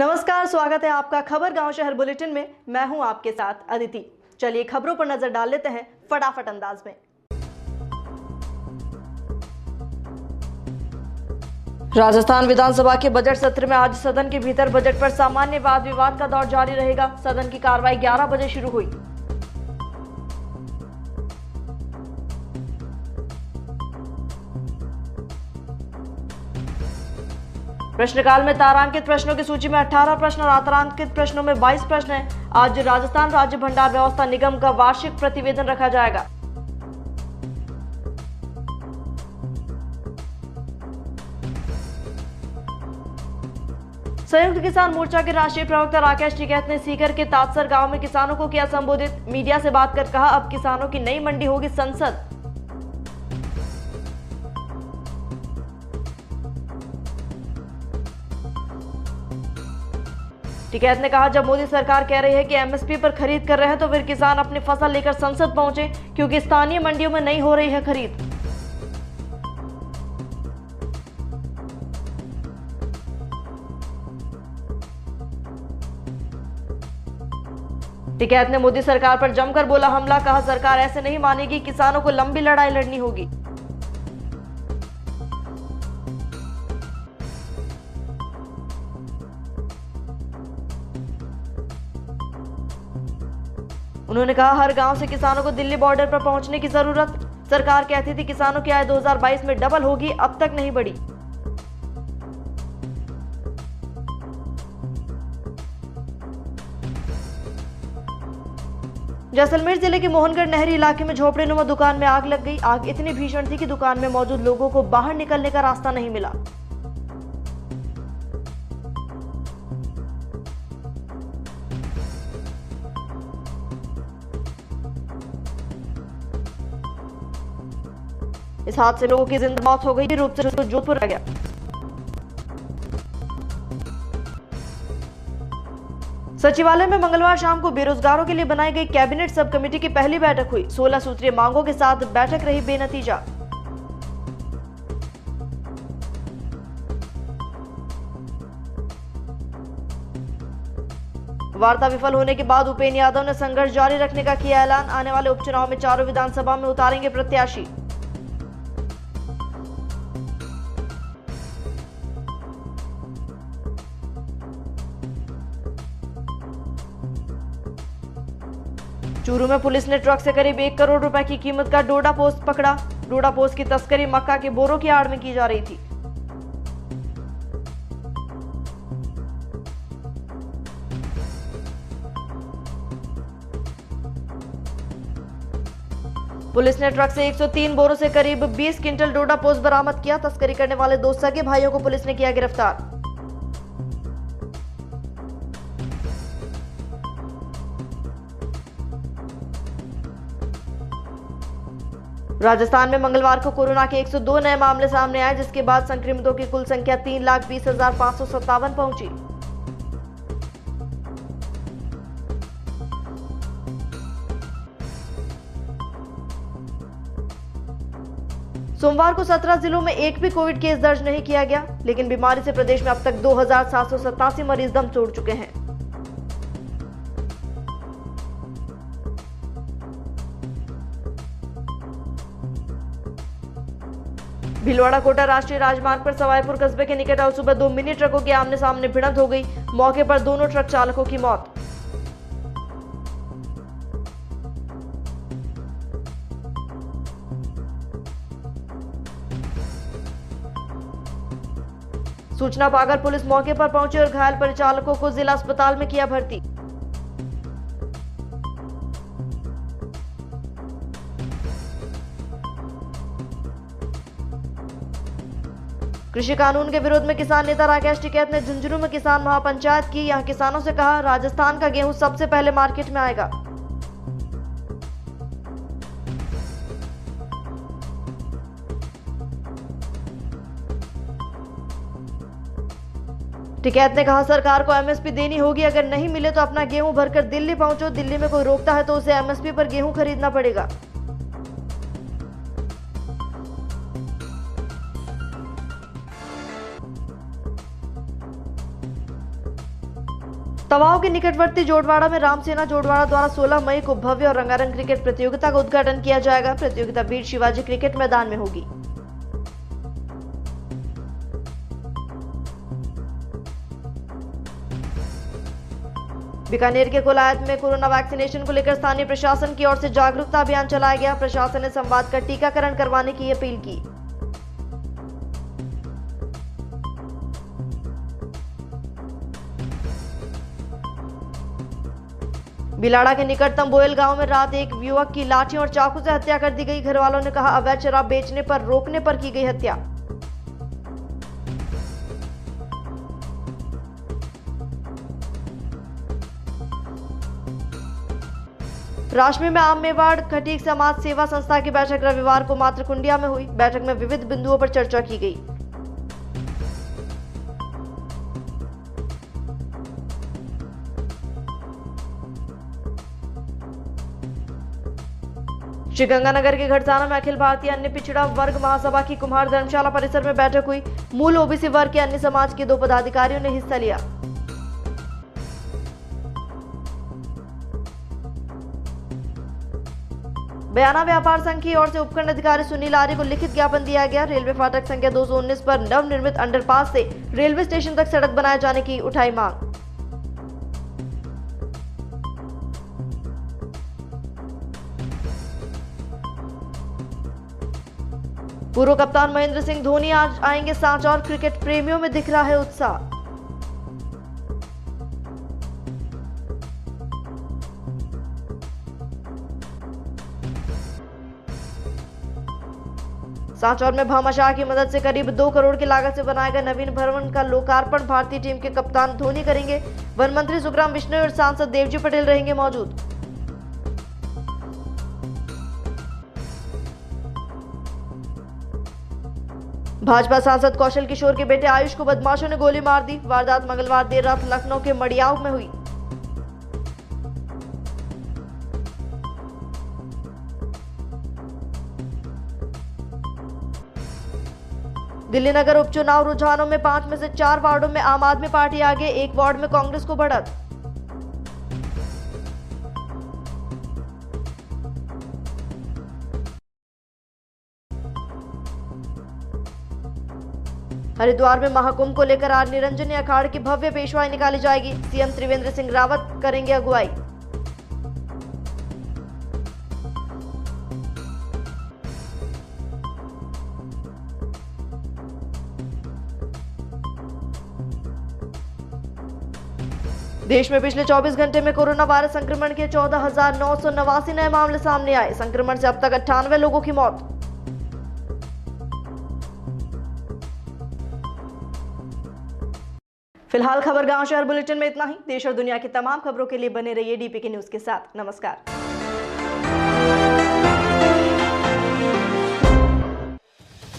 नमस्कार, स्वागत है आपका खबर गांव शहर बुलेटिन में। मैं हूं आपके साथ अदिति। चलिए खबरों पर नजर डाल लेते हैं फटाफट अंदाज में। राजस्थान विधानसभा के बजट सत्र में आज सदन के भीतर बजट पर सामान्य वाद विवाद का दौर जारी रहेगा। सदन की कार्रवाई 11 बजे शुरू हुई। प्रश्नकाल में तारांकित प्रश्नों की सूची में 18 प्रश्न और अतारांकित प्रश्नों में 22 प्रश्न हैं। आज राजस्थान राज्य भंडार व्यवस्था निगम का वार्षिक प्रतिवेदन रखा जाएगा। संयुक्त किसान मोर्चा के राष्ट्रीय प्रवक्ता राकेश टिकैत ने सीकर के तातसर गांव में किसानों को किया संबोधित। मीडिया से बात कर कहा, अब किसानों की नई मंडी होगी संसद। टिकैत ने कहा, जब मोदी सरकार कह रही है कि एमएसपी पर खरीद कर रहे हैं तो फिर किसान अपनी फसल लेकर संसद पहुंचे, क्योंकि स्थानीय मंडियों में नहीं हो रही है खरीद। टिकैत ने मोदी सरकार पर जमकर बोला हमला। कहा, सरकार ऐसे नहीं मानेगी, किसानों को लंबी लड़ाई लड़नी होगी। उन्होंने कहा, हर गांव से किसानों को दिल्ली बॉर्डर पर पहुंचने की जरूरत। सरकार कहती थी किसानों की आय 2022 में डबल होगी, अब तक नहीं बढ़ी। जैसलमेर जिले के मोहनगढ़ नहरी इलाके में झोपड़ीनुमा दुकान में आग लग गई। आग इतनी भीषण थी कि दुकान में मौजूद लोगों को बाहर निकलने का रास्ता नहीं मिला। इस हादसे से लोगों की जिंदा मौत हो गई। रूप से जोधपुर रह गया। सचिवालय में मंगलवार शाम को बेरोजगारों के लिए बनाई गई कैबिनेट सब कमेटी की पहली बैठक हुई। 16 सूत्रीय मांगों के साथ बैठक रही बेनतीजा। वार्ता विफल होने के बाद उपेंद्र यादव ने संघर्ष जारी रखने का किया ऐलान। आने वाले उपचुनाव में चारों विधानसभा में उतारेंगे प्रत्याशी। चूरू में पुलिस ने ट्रक से करीब 1 करोड़ रुपए की कीमत का डोडा पोस्ट पकड़ा। डोडा पोस्ट की तस्करी मक्का के बोरों की आड़ में की जा रही थी। पुलिस ने ट्रक से 103 बोरों से करीब 20 क्विंटल डोडा पोस्ट बरामद किया। तस्करी करने वाले 2 सगे भाइयों को पुलिस ने किया गिरफ्तार। राजस्थान में मंगलवार को कोरोना के 102 नए मामले सामने आए, जिसके बाद संक्रमितों की कुल संख्या 3,20,557 पहुंची। सोमवार को 17 जिलों में एक भी कोविड केस दर्ज नहीं किया गया, लेकिन बीमारी से प्रदेश में अब तक 2,787 मरीज दम तोड़ चुके हैं। भीलवाड़ा कोटा राष्ट्रीय राजमार्ग पर सवाईपुर कस्बे के निकट आज सुबह 2 मिनी ट्रकों की आमने सामने भिड़ंत हो गई। मौके पर दोनों ट्रक चालकों की मौत। सूचना पाकर पुलिस मौके पर पहुंची और घायल परिचालकों को जिला अस्पताल में किया भर्ती। कृषि कानून के विरोध में किसान नेता राकेश टिकैत ने झुंझुनू में किसान महापंचायत की। यहां किसानों से कहा, राजस्थान का गेहूं सबसे पहले मार्केट में आएगा। टिकैत ने कहा, सरकार को एमएसपी देनी होगी। अगर नहीं मिले तो अपना गेहूं भरकर दिल्ली पहुंचो। दिल्ली में कोई रोकता है तो उसे एमएसपी पर गेहूं खरीदना पड़ेगा। तवाओं के निकटवर्ती जोड़वाड़ा में रामसेना जोड़वाड़ा द्वारा 16 मई को भव्य और रंगारंग क्रिकेट प्रतियोगिता का उद्घाटन किया जाएगा। प्रतियोगिता वीर शिवाजी क्रिकेट मैदान में होगी। बीकानेर के कोलायत में कोरोना वैक्सीनेशन को लेकर स्थानीय प्रशासन की ओर से जागरूकता अभियान चलाया गया। प्रशासन ने संवाद कर टीकाकरण करवाने की अपील की। बिलाड़ा के निकटतम बोयल गांव में रात एक युवक की लाठी और चाकू से हत्या कर दी गई। घर वालों ने कहा अवैध शराब बेचने पर रोकने पर की गई हत्या। राशमी में आम मेवाड़ खटीक समाज सेवा संस्था की बैठक रविवार को मातृकुंडिया में हुई। बैठक में विविध बिंदुओं पर चर्चा की गई। श्रीगंगानगर के घड़साना में अखिल भारतीय अन्य पिछड़ा वर्ग महासभा की कुम्हार धर्मशाला परिसर में बैठक हुई। मूल ओबीसी वर्ग के अन्य समाज के 2 पदाधिकारियों ने हिस्सा लिया। बयाना व्यापार संघ की ओर से उपखंड अधिकारी सुनील आर्य को लिखित ज्ञापन दिया गया। रेलवे फाटक संख्या 219 पर नवनिर्मित अंडरपास से रेलवे स्टेशन तक सड़क बनाए जाने की उठाई मांग। पूर्व कप्तान महेंद्र सिंह धोनी आज आएंगे सांचौर। क्रिकेट प्रेमियों में दिख रहा है उत्साह। सांचौर में भामाशाह की मदद से करीब 2 करोड़ की लागत से बनाए गए नवीन भवन का लोकार्पण भारतीय टीम के कप्तान धोनी करेंगे। वन मंत्री सुखराम बिश्नोई और सांसद देवजी पटेल रहेंगे मौजूद। भाजपा सांसद कौशल किशोर के बेटे आयुष को बदमाशों ने गोली मार दी। वारदात मंगलवार देर रात लखनऊ के मड़ियाव में हुई। दिल्ली नगर उपचुनाव रुझानों में 5 में से 4 वार्डों में आम आदमी पार्टी आगे, 1 वार्ड में कांग्रेस को बढ़त। हरिद्वार में महाकुंभ को लेकर आज निरंजनी अखाड़े की भव्य पेशवाई निकाली जाएगी। सीएम त्रिवेंद्र सिंह रावत करेंगे अगुवाई। देश में पिछले 24 घंटे में कोरोना वायरस संक्रमण के 14,989 नए मामले सामने आए। संक्रमण से अब तक 98 लोगों की मौत। फिलहाल खबर गांव शहर बुलेटिन में इतना ही। देश और दुनिया की तमाम खबरों के लिए बने रहिए डीपीके न्यूज के साथ। नमस्कार।